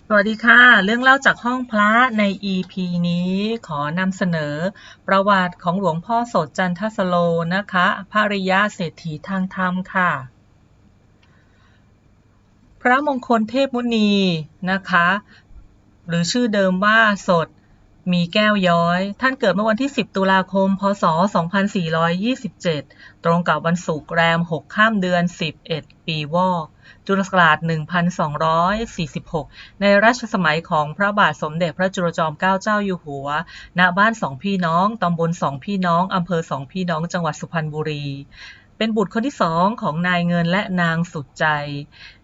สวัสดีค่ะเรื่องเล่าจากห้องพระใน EP นี้ขอนำเสนอประวัติของหลวงพ่อโสธจันทสโลนะคะพระอริยะเศรษฐีทางธรรมค่ะพระมงคลเทพมุนีนะคะหรือชื่อเดิมว่าสดมีแก้วย้อยท่านเกิดเมื่อวันที่10ตุลาคมพศ2427ตรงกับวันศุกร์แรม6ค่ำเดือน11ปีวอกจุลศักราช1246ในรัชสมัยของพระบาทสมเด็จพระจุลจอมเกล้าเจ้าอยู่หัวณบ้านสองพี่น้องตำบลสองพี่น้องอำเภอสองพี่น้องจังหวัดสุพรรณบุรีเป็นบุตรคนที่สองของนายเงินและนางสุดใจ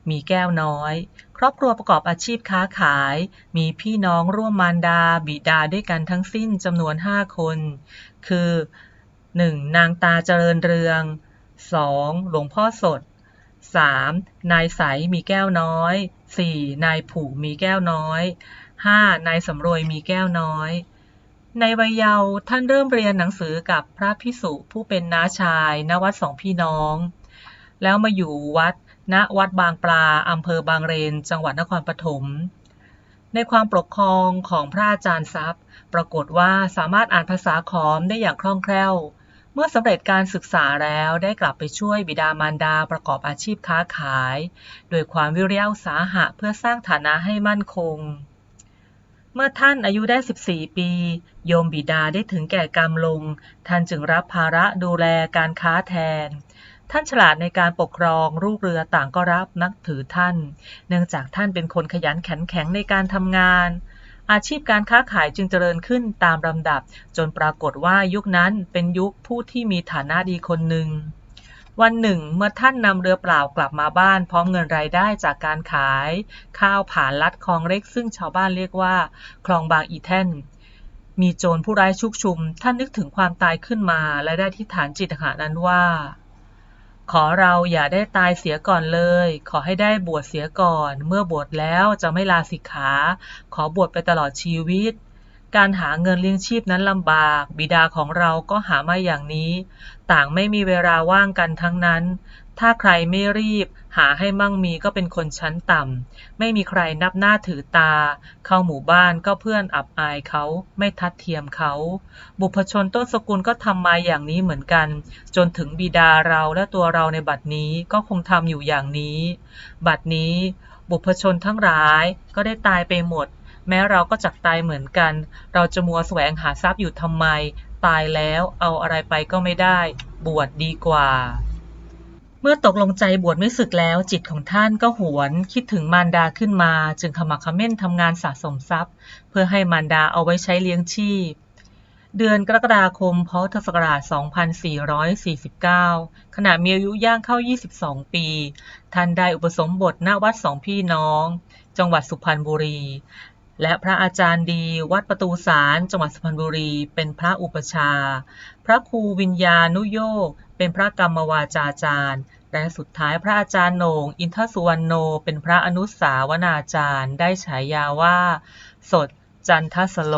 มีแก้วน้อยครอบครัวประกอบอาชีพค้าขายมีพี่น้องร่วมมารดาบิดาด้วยกันทั้งสิ้นจำนวน5คนคือ 1. นางตาเจริญเรือง 2. หลวงพ่อสด 3. นายใสมีแก้วน้อย 4. นายผู่มีแก้วน้อย 5. นายสำรวยมีแก้วน้อยในวัยเยาว์ท่านเริ่มเรียนหนังสือกับพระภิกษุผู้เป็นน้าชายณวัดสองพี่น้องแล้วมาอยู่ณวัดบางปลาอำเภอบางเลนจังหวัดนครปฐมในความปกครองของพระอาจารย์ทรัพย์ปรากฏว่าสามารถอ่านภาษาขอมได้อย่างคล่องแคล่วเมื่อสำเร็จการศึกษาแล้วได้กลับไปช่วยบิดามารดาประกอบอาชีพค้าขายโดยความวิริยะอุตสาหะเพื่อสร้างฐานะให้มั่นคงเมื่อท่านอายุได้14ปีโยมบิดาได้ถึงแก่กรรมลงท่านจึงรับภาระดูแลการค้าแทนท่านฉลาดในการปกครองลูกเรือต่างก็รับนับถือท่านเนื่องจากท่านเป็นคนขยันขันแข็งในการทำงานอาชีพการค้าขายจึงเจริญขึ้นตามลำดับจนปรากฏว่ายุคนั้นเป็นยุคผู้ที่มีฐานะดีคนหนึ่งวันหนึ่งเมื่อท่านนำเรือเปล่ากลับมาบ้านพร้อมเงินรายได้จากการขายข้าวผ่านลัดคลองเล็กซึ่งชาวบ้านเรียกว่าคลองบางอีแท่นมีโจรผู้ร้ายชุกชุมท่านนึกถึงความตายขึ้นมาและได้อธิษฐานจิตขณะนั้นว่าขอเราอย่าได้ตายเสียก่อนเลยขอให้ได้บวชเสียก่อนเมื่อบวชแล้วจะไม่ลาสิกขาขอบวชไปตลอดชีวิตการหาเงินเลี้ยงชีพนั้นลำบากบิดาของเราก็หามาอย่างนี้ต่างไม่มีเวลาว่างกันทั้งนั้นถ้าใครไม่รีบหาให้มั่งมีก็เป็นคนชั้นต่ำไม่มีใครนับหน้าถือตาเข้าหมู่บ้านก็เพื่อนอับอายเขาไม่ทัดเทียมเขาบุพชนต้นสกุลก็ทำมาอย่างนี้เหมือนกันจนถึงบิดาเราและตัวเราในบัดนี้ก็คงทำอยู่อย่างนี้บัดนี้บุพชนทั้งหลายก็ได้ตายไปหมดแม้เราก็จักตายเหมือนกันเราจะมัวแสวงหาทรัพย์อยู่ทำไมตายแล้วเอาอะไรไปก็ไม่ได้บวชดีกว่าเมื่อตกลงใจบวชไม่สึกแล้วจิตของท่านก็หวนคิดถึงมารดาขึ้นมาจึงขมักเขม้นทำงานสะสมทรัพย์เพื่อให้มารดาเอาไว้ใช้เลี้ยงชีพเดือนกรกฎาคมพุทธศักราช2449ขณะมีอายุย่างเข้า22ปีท่านได้อุปสมบทณวัดสองพี่น้องจังหวัดสุพรรณบุรีและพระอาจารย์ดีวัดประตูสารจังหวัดสุพรรณบุรีเป็นพระอุปชาพระครูวิญญานุโยกเป็นพระกรรมวาจาจารย์และสุดท้ายพระอาจารย์โหน่งอินทสุวรรณโนเป็นพระอนุสาวนาจารย์ได้ฉายาว่าสดจันทสโล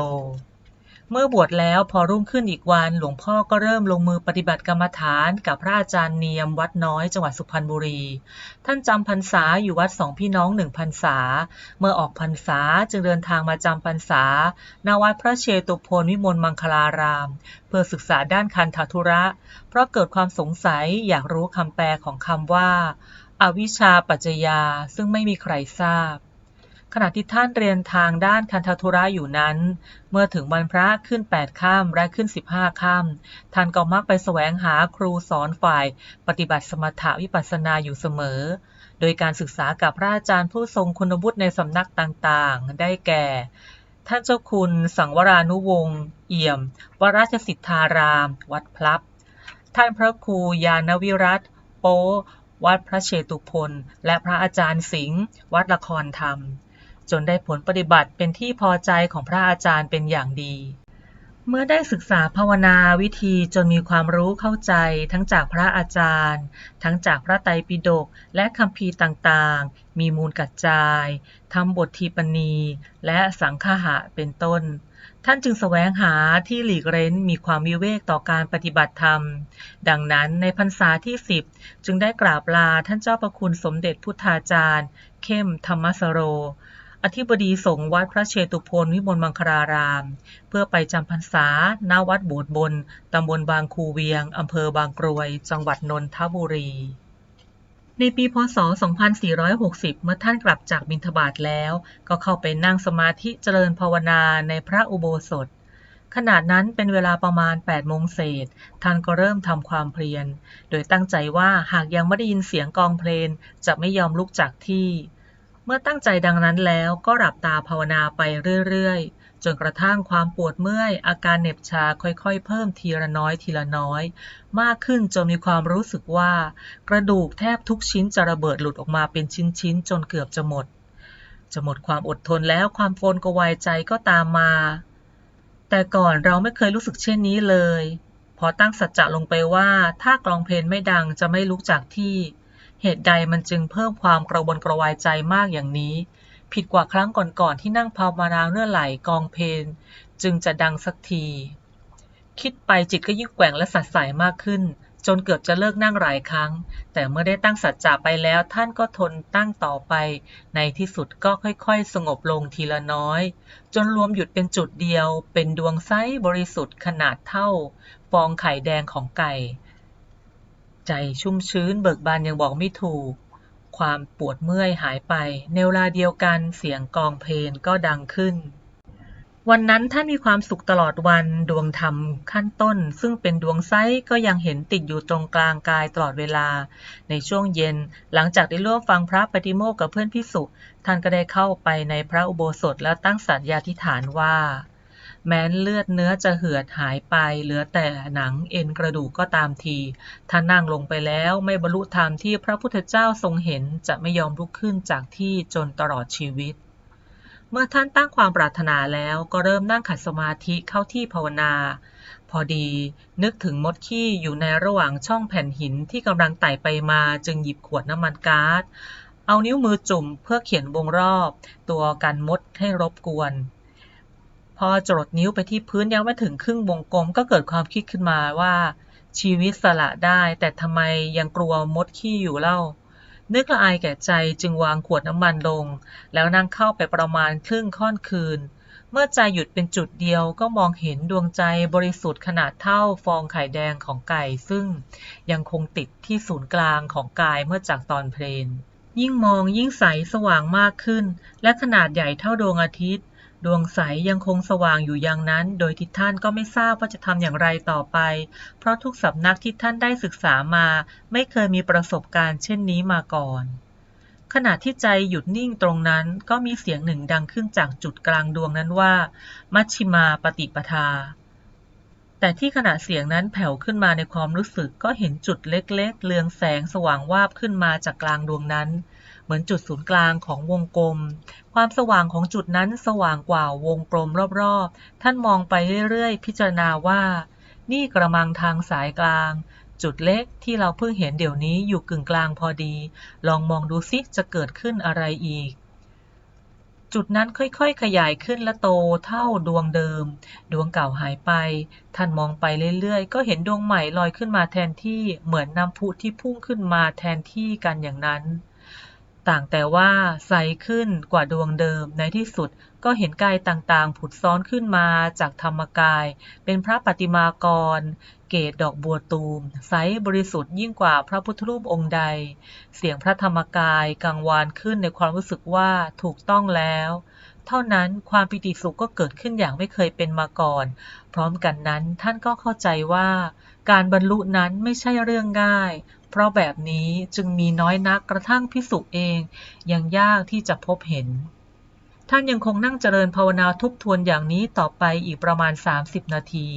เมื่อบวชแล้วพอรุ่งขึ้นอีกวันหลวงพ่อก็เริ่มลงมือปฏิบัติกรรมฐานกับพระอาจารย์เนียมวัดน้อยจังหวัดสุพรรณบุรีท่านจำพรรษาอยู่วัดสองพี่น้อง1 พรรษาเมื่อออกพรรษาจึงเดินทางมาจำพรรษาณวัดพระเชตุพนวิมลมังคลารามเพื่อศึกษาด้านคันธทุระเพราะเกิดความสงสัยอยากรู้คำแปลของคำว่าอวิชชาปัจจยาซึ่งไม่มีใครทราบขณะที่ท่านเรียนทางด้านคันธทุระอยู่นั้นเมื่อถึงวันพระขึ้น8ค่ำและขึ้น15ค่ำท่านก็มักไปแสวงหาครูสอนฝ่ายปฏิบัติสมถะวิปัสสนาอยู่เสมอโดยการศึกษากับพระอาจารย์ผู้ทรงคุณวุฒิในสำนักต่างๆได้แก่ท่านเจ้าคุณสังวรานุวงศ์เอี่ยมวราชสิทธารามวัดพลับท่านพระครูยานวิรัตโปวัดพระเชตุพนและพระอาจารย์สิงห์วัดละครธรรมจนได้ผลปฏิบัติเป็นที่พอใจของพระอาจารย์เป็นอย่างดี เมื่อได้ศึกษาภาวนาวิธีจนมีความรู้เข้าใจทั้งจากพระอาจารย์ทั้งจากพระไตรปิฎกและคัมภีร์ต่างๆมีมูลกัจจายทำบททีปณีและสังฆหะเป็นต้นท่านจึงแสวงหาที่หลีกเร้นมีความวิเวกต่อการปฏิบัติธรรมดังนั้นในพรรษาที่10จึงได้กราบลาท่านเจ้าประคุณสมเด็จพุทธาจารย์เข้มธรรมสโรอ อธิบดีสงฆ์วัดพระเชตุพนวิมลมังคลารามเพื่อไปจำพรรษาณวัดโบสถ์บนตำบลบางคูเวียงอำเภอบางกรวยจังหวัดนนทบุรีในปีพ.ศ. 2460เมื่อท่านกลับจากบิณฑบาตแล้วก็เข้าไปนั่งสมาธิเจริญภาวนาในพระอุโบสถขณะนั้นเป็นเวลาประมาณ8 โมงเศษท่านก็เริ่มทำความเพียรโดยตั้งใจว่าหากยังไม่ได้ยินเสียงกลองเพลงจะไม่ยอมลุกจากที่เมื่อตั้งใจดังนั้นแล้วก็หลับตาภาวนาไปเรื่อยๆจนกระทั่งความปวดเมื่อยอาการเหน็บชาค่อยๆเพิ่มทีละน้อยมากขึ้นจนมีความรู้สึกว่ากระดูกแทบทุกชิ้นจะระเบิดหลุดออกมาเป็นชิ้นๆจนเกือบจะหมดความอดทนแล้วความโฟนกวายใจก็ตามมาแต่ก่อนเราไม่เคยรู้สึกเช่นนี้เลยพอตั้งสัจจะลงไปว่าถ้ากลองเพลงไม่ดังจะไม่ลุกจากที่เหตุใดมันจึงเพิ่มความกระวนกระวายใจมากอย่างนี้ผิดกว่าครั้งก่อนๆที่นั่งภาวนาเมื่อไหร่กลองเพลงจึงจะดังสักทีคิดไปจิตก็ยิ่งแกว่งและสั่นสายมากขึ้นจนเกือบจะเลิกนั่งหลายครั้งแต่เมื่อได้ตั้งสัจจะไปแล้วท่านก็ทนตั้งต่อไปในที่สุดก็ค่อยๆสงบลงทีละน้อยจนรวมหยุดเป็นจุดเดียวเป็นดวงใสบริสุทธิ์ขนาดเท่าฟองไข่แดงของไก่ใจชุ่มชื้นเบิกบานยังบอกไม่ถูกความปวดเมื่อยหายไปในเวลาเดียวกันเสียงกลองเพลงก็ดังขึ้นวันนั้นท่านมีความสุขตลอดวันดวงธรรมขั้นต้นซึ่งเป็นดวงไซก็ยังเห็นติดอยู่ตรงกลางกายตลอดเวลาในช่วงเย็นหลังจากได้ร่วมฟังพระปฏิโมกข์กับเพื่อนภิกษุท่านก็ได้เข้าไปในพระอุโบสถแล้วตั้งสัตยาธิษฐานว่าแม้เลือดเนื้อจะเหือดหายไปเหลือแต่หนังเอ็นกระดูกก็ตามทีท่านนั่งลงไปแล้วไม่บรรลุธรรมที่พระพุทธเจ้าทรงเห็นจะไม่ยอมลุกขึ้นจากที่จนตลอดชีวิตเมื่อท่านตั้งความปรารถนาแล้วก็เริ่มนั่งขัดสมาธิเข้าที่ภาวนาพอดีนึกถึงมดขี้อยู่ในระหว่างช่องแผ่นหินที่กำลังไต่ไปมาจึงหยิบขวดน้ำมันก๊าซเอานิ้วมือจุ่มเพื่อเขียนวงรอบตัวกันมดให้รบกวนพอจรดนิ้วไปที่พื้นยังไม่ถึงครึ่งวงกลมก็เกิดความคิดขึ้นมาว่าชีวิตสละได้แต่ทำไมยังกลัวมดขี้อยู่เล่านึกละอายแก่ใจจึงวางขวดน้ำมันลงแล้วนั่งเข้าไปประมาณครึ่งค่อนคืนเมื่อใจหยุดเป็นจุดเดียวก็มองเห็นดวงใจบริสุทธิ์ขนาดเท่าฟองไข่แดงของไก่ซึ่งยังคงติดที่ศูนย์กลางของกายเมื่อจากตอนเพลนยิ่งมองยิ่งใสสว่างมากขึ้นและขนาดใหญ่เท่าดวงอาทิตย์ดวงใสยังคงสว่างอยู่อย่างนั้นโดยที่ท่านก็ไม่ทราบว่าจะทำอย่างไรต่อไปเพราะทุกสำนักที่ท่านได้ศึกษามาไม่เคยมีประสบการณ์เช่นนี้มาก่อนขณะที่ใจหยุดนิ่งตรงนั้นก็มีเสียงหนึ่งดังขึ้นจากจุดกลางดวงนั้นว่ามัชฌิมาปฏิปทาแต่ที่ขณะเสียงนั้นแผ่วขึ้นมาในความรู้สึกก็เห็นจุดเล็กๆเรืองแสงสว่างวาบขึ้นมาจากกลางดวงนั้นเหมือนจุดศูนย์กลางของวงกลมความสว่างของจุดนั้นสว่างกว่าวงกลมรอบๆท่านมองไปเรื่อยๆพิจารณาว่านี่กระมังทางสายกลางจุดเล็กที่เราเพิ่งเห็นเดี๋ยวนี้อยู่กึ่งกลางพอดีลองมองดูซิจะเกิดขึ้นอะไรอีกจุดนั้นค่อยๆขยายขึ้นและโตเท่าดวงเดิมดวงเก่าหายไปท่านมองไปเรื่อยๆก็เห็นดวงใหม่ลอยขึ้นมาแทนที่เหมือนน้ำพุที่พุ่งขึ้นมาแทนที่กันอย่างนั้นต่างแต่ว่าใสขึ้นกว่าดวงเดิมในที่สุดก็เห็นกายต่างๆผุดซ้อนขึ้นมาจากธรรมกายเป็นพระปฏิมากรเกศดอกบัวตูมใสบริสุทธิ์ยิ่งกว่าพระพุทธรูปองค์ใดเสียงพระธรรมกายกังวานขึ้นในความรู้สึกว่าถูกต้องแล้วเท่านั้นความปิติสุขก็เกิดขึ้นอย่างไม่เคยเป็นมาก่อนพร้อมกันนั้นท่านก็เข้าใจว่าการบรรลุนั้นไม่ใช่เรื่องง่ายเพราะแบบนี้จึงมีน้อยนักกระทั่งภิกษุเองยังยากที่จะพบเห็นท่านยังคงนั่งเจริญภาวนาทบทวนอย่างนี้ต่อไปอีกประมาณ30 นาที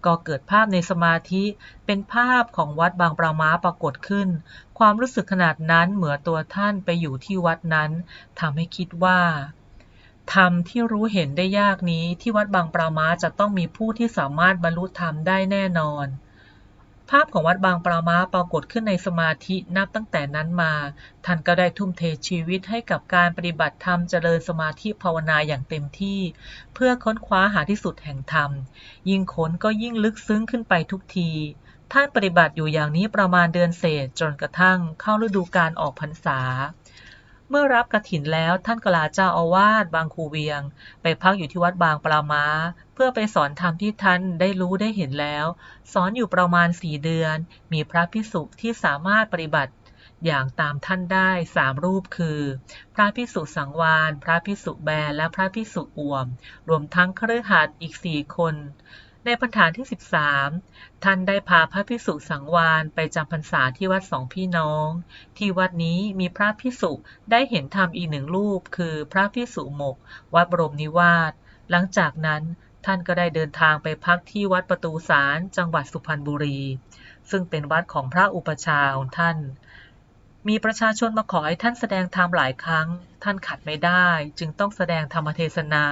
ก็เกิดภาพในสมาธิเป็นภาพของวัดบางปลาม้าปรากฏขึ้นความรู้สึกขนาดนั้นเหมือนตัวท่านไปอยู่ที่วัดนั้นทำให้คิดว่าธรรมที่รู้เห็นได้ยากนี้ที่วัดบางปลาม้าจะต้องมีผู้ที่สามารถบรรลุธรรมได้แน่นอนภาพของวัดบางปลาม้าปรากฏขึ้นในสมาธินับตั้งแต่นั้นมาท่านก็ได้ทุ่มเทชีวิตให้กับการปฏิบัติธรรมเจริญสมาธิภาวนาอย่างเต็มที่เพื่อค้นคว้าหาที่สุดแห่งธรรมยิ่งค้นก็ยิ่งลึกซึ้งขึ้นไปทุกทีท่านปฏิบัติอยู่อย่างนี้ประมาณเดือนเศษจนกระทั่งเข้าฤดูกาลออกพรรษา เมื่อรับกฐินแล้วท่านก็ลาเจ้าอาวาสบางคูเวียงไปพักอยู่ที่วัดบางปลาม้าเพื่อไปสอนธรรมที่ท่านได้รู้ได้เห็นแล้วสอนอยู่ประมาณ4 เดือนมีพระภิกษุที่สามารถปฏิบัติอย่างตามท่านได้3 รูปคือพระภิกษุสังวาลพระภิกษุแบนและพระภิกษุอ่วมรวมทั้งคฤหัสถ์อีก4 คนในพรรษาที่13ท่านได้พาพระภิกษุสังวาลไปจำพรรษาที่วัดสองพี่น้องที่วัดนี้มีพระภิกษุได้เห็นธรรมอีก1 รูปคือพระภิกษุหมกวัดบรมนิวาสหลังจากนั้นท่านก็ได้เดินทางไปพักที่วัดประตูสารจังหวัดสุพรรณบุรีซึ่งเป็นวัดของพระอุปัชฌาย์ของท่านมีประชาชนมาขอให้ท่านแสดงธรรมหลายครั้งท่านขัดไม่ได้จึงต้องแสดงธรรมเทศนา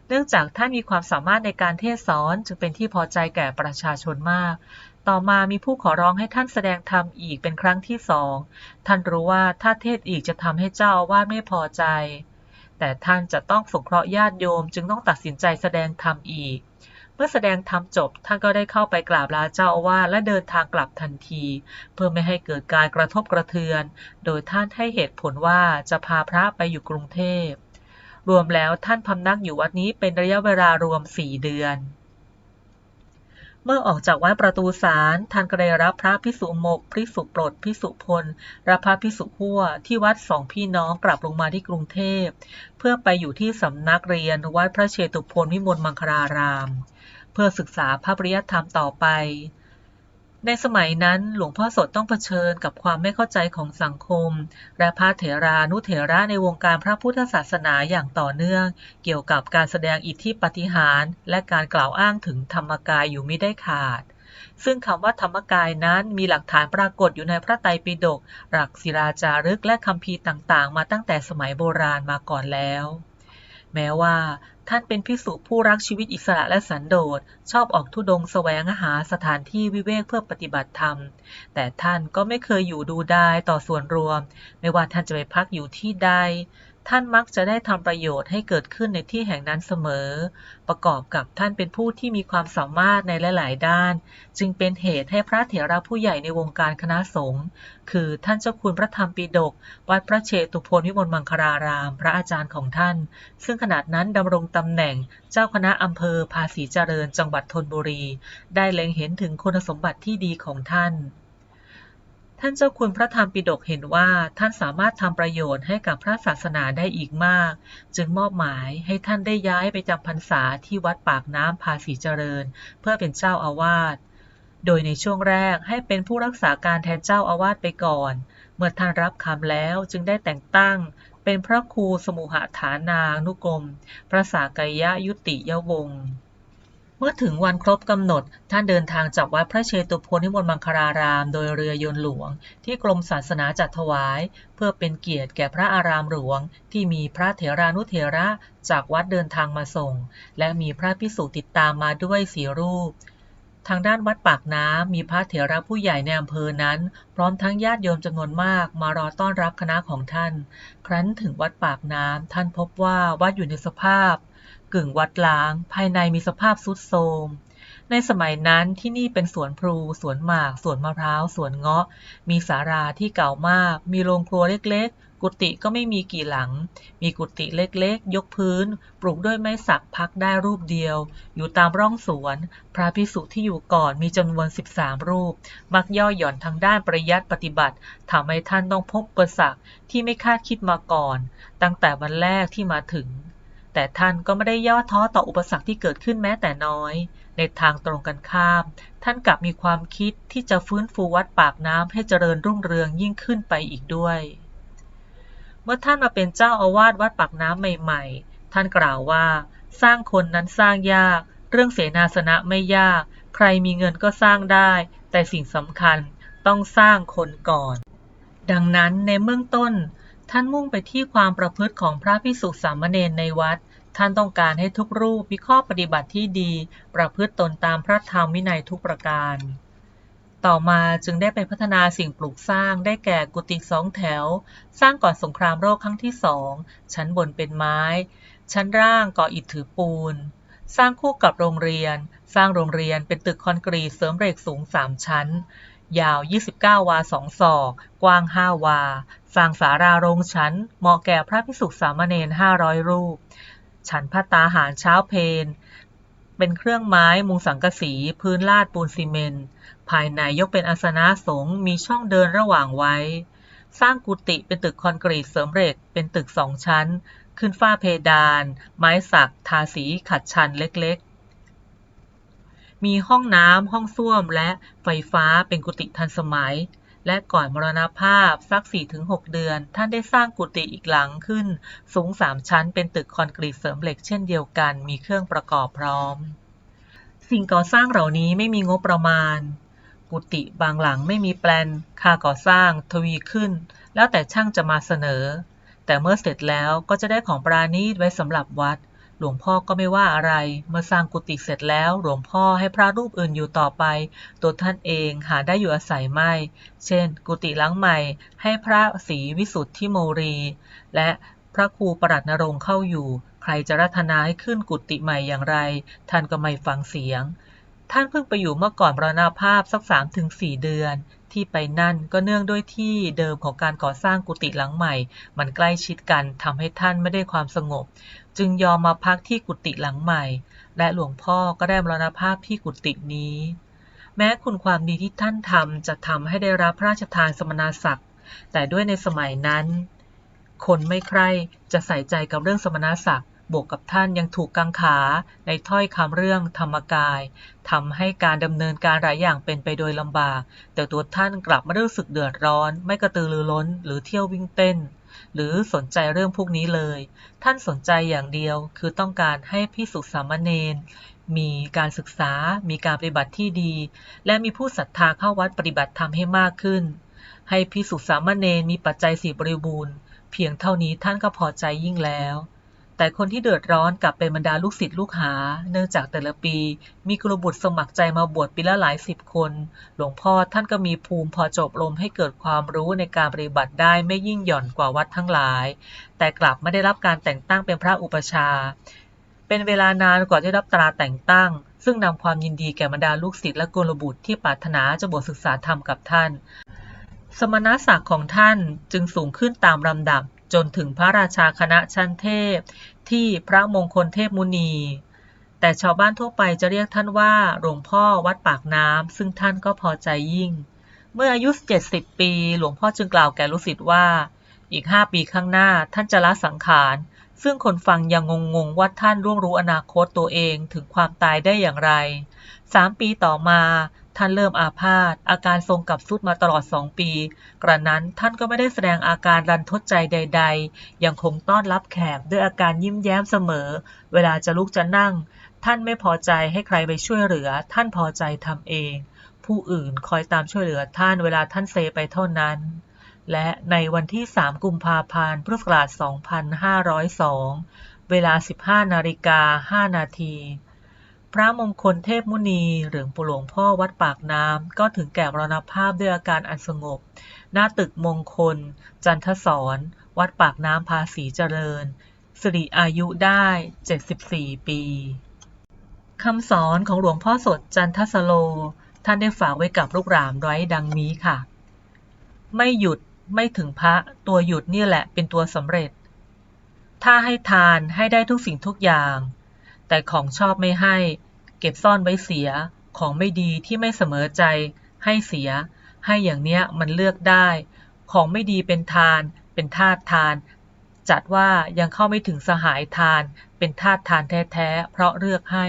เนื่องจากท่านมีความสามารถในการเทศน์สอนจึงเป็นที่พอใจแก่ประชาชนมากต่อมามีผู้ขอร้องให้ท่านแสดงธรรมอีกเป็นครั้งที่2ท่านรู้ว่าถ้าเทศน์อีกจะทำให้เจ้าอาวาสไม่พอใจแต่ท่านจะต้องสงเคราะห์ญาติโยมจึงต้องตัดสินใจแสดงธรรมอีกเมื่อแสดงธรรมจบท่านก็ได้เข้าไปกราบลาเจ้าอาวาสและเดินทางกลับทันทีเพื่อไม่ให้เกิดการกระทบกระเทือนโดยท่านให้เหตุผลว่าจะพาพระไปอยู่กรุงเทพรวมแล้วท่านพำนักอยู่วัดนี้เป็นระยะเวลารวม4 เดือนเมื่อออกจากวัดประตูสารท่านก็ได้รับพระภิกษุหมกภิกษุปลดภิกษุพลและพระภิกษุหัวที่วัดสองพี่น้องกลับลงมาที่กรุงเทพเพื่อไปอยู่ที่สำนักเรียนวัดพระเชตุพนวิมลมังคลารามเพื่อศึกษาพระปริยัติธรรมต่อไปในสมัยนั้นหลวงพ่อสดต้องเผชิญกับความไม่เข้าใจของสังคมและพระเถรานุเถระในวงการพระพุทธศาสนาอย่างต่อเนื่องเกี่ยวกับการแสดงอิทธิปาฏิหาริย์และการกล่าวอ้างถึงธรรมกายอยู่มิได้ขาดซึ่งคำว่าธรรมกายนั้นมีหลักฐานปรากฏอยู่ในพระไตรปิฎกหลักศิลาจารึกและคัมภีร์ต่างๆมาตั้งแต่สมัยโบราณมาก่อนแล้วแม้ว่าท่านเป็นภิกษุผู้รักชีวิตอิสระและสันโดษชอบออกธุดงค์แสวงหาสถานที่วิเวกเพื่อปฏิบัติธรรมแต่ท่านก็ไม่เคยอยู่ดูดายต่อส่วนรวมไม่ว่าท่านจะไปพักอยู่ที่ใดท่านมักจะได้ทำประโยชน์ให้เกิดขึ้นในที่แห่งนั้นเสมอประกอบกับท่านเป็นผู้ที่มีความสามารถในหลายๆด้านจึงเป็นเหตุให้พระเถระผู้ใหญ่ในวงการคณะสงฆ์คือท่านเจ้าคุณพระธรรมปิฎกวัดพระเชตุพนวิมลมังคลารามพระอาจารย์ของท่านซึ่งขณะนั้นดำรงตำแหน่งเจ้าคณะอำเภอภาษีเจริญจังหวัดธนบุรีได้เล็งเห็นถึงคุณสมบัติที่ดีของท่านเจ้าคุณพระธรรมปิฎกเห็นว่าท่านสามารถทำประโยชน์ให้กับพระศาสนาได้อีกมากจึงมอบหมายให้ท่านได้ย้ายไปจำพรรษาที่วัดปากน้ำภาษีเจริญเพื่อเป็นเจ้าอาวาสโดยในช่วงแรกให้เป็นผู้รักษาการแทนเจ้าอาวาสไปก่อนเมื่อท่านรับคำแล้วจึงได้แต่งตั้งเป็นพระครูสมุหฐานานุกรมพระสากยยุติยวงศ์เมื่อถึงวันครบกำหนดท่านเดินทางจากวัดพระเชตุพนวิมลมังคลารามโดยเรือยนต์หลวงที่กรมศาสนาจัดถวายเพื่อเป็นเกียรติแก่พระอารามหลวงที่มีพระเถรานุเถระจากวัดเดินทางมาส่งและมีพระภิกษุติดตามมาด้วย4 รูปทางด้านวัดปากน้ำมีพระเถระผู้ใหญ่ในอำเภอนั้นพร้อมทั้งญาติโยมจำนวนมากมารอต้อนรับคณะของท่านครั้นถึงวัดปากน้ำท่านพบว่าวัดอยู่ในสภาพกึ่งวัดล้างภายในมีสภาพทรุดโทรมในสมัยนั้นที่นี่เป็นสวนพลูสวนหมากสวนมะพร้าวสวนเงาะมีศาลาที่เก่ามากมีโรงครัวเล็กๆกุฏิก็ไม่มีกี่หลังมีกุฏิเล็กๆยกพื้นปลูกด้วยไม้สักพักได้รูปเดียวอยู่ตามร่องสวนพระภิกษุที่อยู่ก่อนมีจำนวน13 รูปมักย่อหย่อนทางด้านปริยัติปฏิบัติทำให้ท่านต้องพบอุปสรรคที่ไม่คาดคิดมาก่อนตั้งแต่วันแรกที่มาถึงแต่ท่านก็ไม่ได้ย่อท้อต่ออุปสรรคที่เกิดขึ้นแม้แต่น้อยในทางตรงกันข้ามท่านกลับมีความคิดที่จะฟื้นฟูวัดปากน้ำให้เจริญรุ่งเรืองยิ่งขึ้นไปอีกด้วยเมื่อท่านมาเป็นเจ้าอาวาสวัดปากน้ำใหม่ๆท่านกล่าวว่าสร้างคนนั้นสร้างยากเรื่องเสนาสนะไม่ยากใครมีเงินก็สร้างได้แต่สิ่งสำคัญต้องสร้างคนก่อนดังนั้นในเบื้องต้นท่านมุ่งไปที่ความประพฤติของพระภิกษุสามเณรในวัดท่านต้องการให้ทุกรูปมีข้อปฏิบัติที่ดีประพฤติตนตามพระธรรมวินัยทุกประการต่อมาจึงได้ไปพัฒนาสิ่งปลูกสร้างได้แก่กุฏิ2 แถวสร้างก่อนสงครามโลกครั้งที่2ชั้นบนเป็นไม้ชั้นล่างก่ออิฐถือปูนสร้างคู่กับโรงเรียนสร้างโรงเรียนเป็นตึกคอนกรีตเสริมเหล็กสูง3 ชั้น ยาว 29 วา 2 ศอก กว้าง 5 วา สร้างศาลาโรงฉัน เหมาะแก่พระภิกษุสามเณร 500 รูป ฉันภัตตาหารเช้าเพลเป็นเครื่องไม้มุงสังกะสี พื้นลาดปูนซีเมนต์ ภายในยกเป็นอาสนะสงฆ์ มีช่องเดินระหว่างไว้ สร้างกุฏิเป็นตึกคอนกรีตเสริมเหล็ก เป็นตึก2 ชั้น ขึ้นฝ้าเพดาน ไม้สัก ทาสีขัดชันเล็กๆ มีห้องน้ำ ห้องส้วม และไฟฟ้า เป็นกุฏิทันสมัย และก่อนมรณภาพสัก 4-6 เดือน ท่านได้สร้างกุฏิอีกหลังขึ้น สูง 3 ชั้น เป็นตึกคอนกรีตเสริมเหล็กเช่นเดียวกัน มีเครื่องประกอบพร้อม สิ่งก่อสร้างเหล่านี้ไม่มีงบประมาณ กุฏิบางหลังไม่มีแปลน ค่าก่อสร้างทวีขึ้น แล้วแต่ช่างจะมาเสนอ แต่เมื่อเสร็จแล้วก็จะได้ของปราณีตไว้สำหรับวัด หลวงพ่อก็ไม่ว่าอะไร เมื่อสร้างกุฏิเสร็จแล้ว หลวงพ่อให้พระรูปอื่นอยู่ต่อไป ตัวท่านเองหาได้อยู่อาศัยไม่ เช่น กุฏิหลังใหม่ให้พระศรีวิสุทธิโมรี และพระครูประหลัดนรงค์เข้าอยู่ ใครจะรัตนาให้ขึ้นกุฏิใหม่อย่างไร ท่านก็ไม่ฟังเสียง ท่านเพิ่งไปอยู่เมื่อก่อนมรณภาพสัก 3-4 เดือน ที่ไปนั่นก็เนื่องด้วยที่เดิมของการก่อสร้างกุฏิหลังใหม่ มันใกล้ชิดกันทำให้ท่านไม่ได้ความสงบ จึงยอมมาพักที่กุฏิหลังใหม่ และหลวงพ่อก็ได้มรณภาพที่กุฏินี้ แม้คุณความดีที่ท่านทำจะทำให้ได้รับพระราชทานสมณศักดิ์ แต่ด้วยในสมัยนั้น คนไม่ใคร่จะใส่ใจกับเรื่องสมณศักดิ์ บวกกับท่านยังถูกกังขาในถ้อยคำเรื่องธรรมกายทำให้การดำเนินการหลายอย่างเป็นไปโดยลำบาก แต่ตัวท่านกลับไม่รู้สึกเดือดร้อน ไม่กระตือรือร้นหรือเที่ยววิ่งเต้น หรือสนใจเรื่องพวกนี้เลย ท่านสนใจอย่างเดียวคือต้องการให้ภิกษุสามเณรมีการศึกษา มีการปฏิบัติที่ดี และมีผู้ศรัทธาเข้าวัดปฏิบัติธรรมให้มากขึ้น ให้ภิกษุสามเณรมีปัจจัย4บริบูรณ์ เพียงเท่านี้ท่านก็พอใจยิ่งแล้ว แต่คนที่เดือดร้อนกลับเป็นบรรดาลูกศิษย์ลูกหา เนื่องจากแต่ละปีมีกุลบุตรสมัครใจมาบวชปีละหลาย10 คน หลวงพ่อท่านก็มีภูมิพอจบลมให้เกิดความรู้ในการปฏิบัติได้ไม่ยิ่งหย่อนกว่าวัดทั้งหลาย แต่กลับไม่ได้รับการแต่งตั้งเป็นพระอุปชา เป็นเวลานานกว่าจะได้รับตราแต่งตั้ง ซึ่งนำความยินดีแก่บรรดาลูกศิษย์และกุลบุตรที่ปรารถนาจะบวชศึกษาธรรมกับท่าน สมณศักดิ์ของท่านจึงสูงขึ้นตามลำดับจนถึงพระราชาคณะชั้นเทพที่พระมงคลเทพมุนี แต่ชาวบ้านทั่วไปจะเรียกท่านว่าหลวงพ่อวัดปากน้ำ ซึ่งท่านก็พอใจยิ่ง เมื่ออายุ70 ปีหลวงพ่อจึงกล่าวแก่ลูกศิษย์ว่าอีก5 ปีข้างหน้าท่านจะละสังขาร ซึ่งคนฟังยังงงว่าท่านร่วงรู้อนาคตตัวเองถึงความตายได้อย่างไร 3 ปีต่อมาท่านเริ่มอาพาธ อาการทรงกลับทรุดมาตลอด2 ปี กระนั้นท่านก็ไม่ได้แสดงอาการรันทดใจใดๆ ยังคงต้อนรับแขกด้วยอาการยิ้มแย้มเสมอ เวลาจะลุกจะนั่ง ท่านไม่พอใจให้ใครไปช่วยเหลือ ท่านพอใจทำเอง ผู้อื่นคอยตามช่วยเหลือท่านเวลาท่านเซไปเท่านั้น และในวันที่ 3 กุมภาพันธ์ พุทธศักราช 2502 เวลา 15:05 นาที พระมงคลเทพมุนีหรือหลวงพ่อวัดปากน้ำก็ถึงแก่มรณภาพด้วยอาการอันสงบ หน้าตึกมงคล จันทศร วัดปากน้ำภาษีเจริญ สิริอายุได้ 74 ปี คำสอนของหลวงพ่อสดจันทสโล ท่านได้ฝากไว้กับลูกหลานไว้ดังนี้ค่ะ ไม่หยุดไม่ถึงพระตัวหยุดนี่แหละเป็นตัวสำเร็จ ถ้าให้ทานให้ได้ทุกสิ่งทุกอย่าง แต่ของชอบไม่ให้เก็บซ่อนไว้เสีย ของไม่ดีที่ไม่เสมอใจให้เสีย ให้อย่างเนี้ยมันเลือกได้ ของไม่ดีเป็นทานเป็นทาสทาน จัดว่ายังเข้าไม่ถึงสหายทานเป็นทาสทานแท้ๆเพราะเลือกให้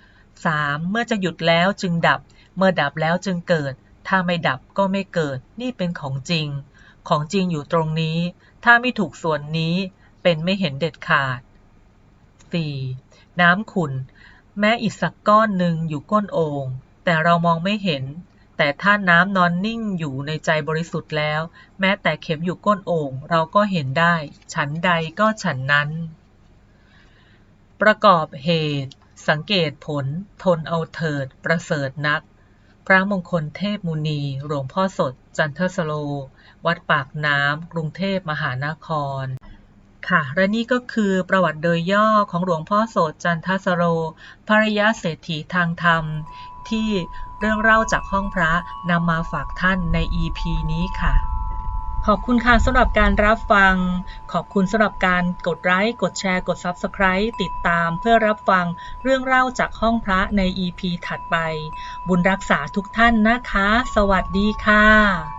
3. เมื่อจะหยุดแล้วจึงดับ เมื่อดับแล้วจึงเกิด ถ้าไม่ดับก็ไม่เกิด นี่เป็นของจริง ของจริงอยู่ตรงนี้ ถ้าไม่ถูกส่วนนี้เป็นไม่เห็นเด็ดขาด 4. น้ำขุ่นแม้อีกสักก้อนหนึ่งอยู่ก้นโอ่งแต่เรามองไม่เห็น แต่ถ้าน้ำนอนนิ่งอยู่ในใจบริสุทธิ์แล้ว แม้แต่เข็มอยู่ก้นโอ่งเราก็เห็นได้ ฉันใดก็ฉันนั้น ประกอบเหตุสังเกตผลทนเอาเถิดประเสริฐนัก พระมงคลเทพมุนีหลวงพ่อสดจันทสโล วัดปากน้ำกรุงเทพมหานครค่ะและนี่ก็คือประวัติโดยย่อของหลวงพ่อโสตจันทสโรภริยเศรษฐีทางธรรม ที่เรื่องเล่าจากห้องพระนำมาฝากท่านใน EP นี้ค่ะขอบคุณค่ะสำหรับการรับฟังขอบคุณสำหรับการกดไลค์กดแชร์กด Subscribe ติดตามเพื่อรับฟังเรื่องเล่าจากห้องพระใน EP ถัดไปบุญรักษาทุกท่านนะคะสวัสดีค่ะ